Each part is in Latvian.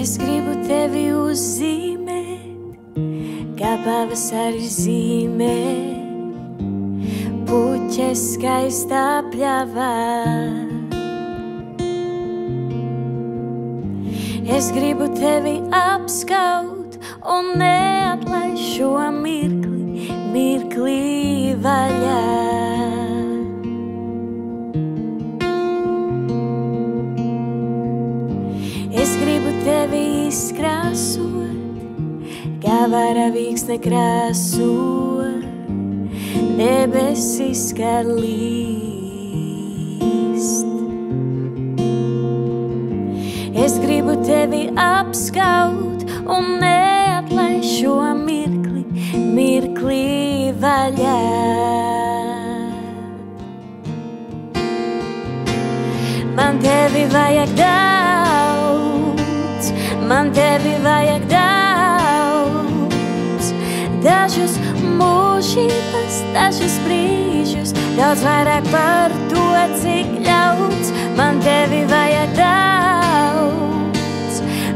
Es gribu tevi uzzīmēt, kā pavasari zīmē, puķes skaistā pļavā. Es gribu tevi apskaut un neatlaist šo mirkli vaļā. Es gribu tevi izkrāsot, kā varavīksne krāso, debesis kā līst. Es gribu tevi apskaut un neatlaist šo mirkli vaļā. Man tevi vajag daudz, man tevi vajag daudz. Dažus mūžības, dažus brīžus, daudz vairāk par to, cik ļauts. Man tevi vajag daudz,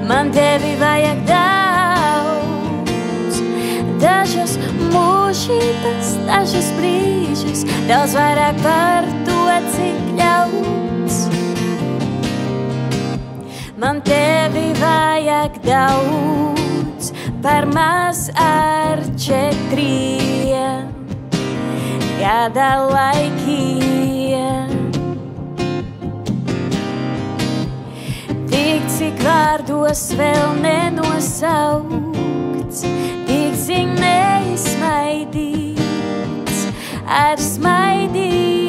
man tevi vajag daudz. Dažus mūžības, dažus brīžus, daudz vairāk par to, cik ļauts. Man tevi vajag daudz, par maz ar 4 gada laikiem. Tik cik vārdos vēl nenosaukts, tik cik neizsmaidīts ar smaidiem.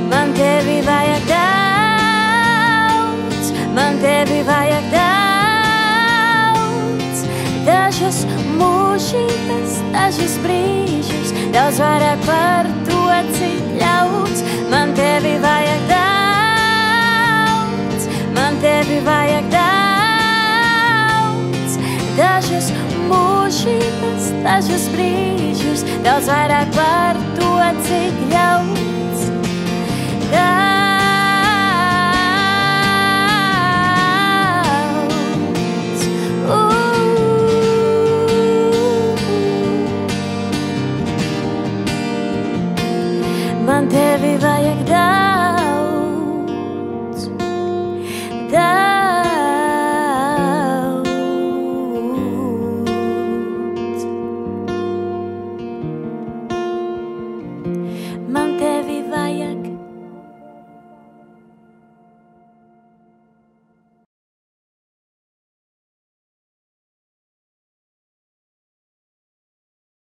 Man tevi vajag daudz, man tevi vajag daudz. Dažus mūžības, dažus brīžus, daudz vairāk par to, cik ļauts. Man tevi vajag daudz, man tevi vajag daudz. Dažus mūžības, dažus brīžus, daudz vairāk par to, cik ļauts.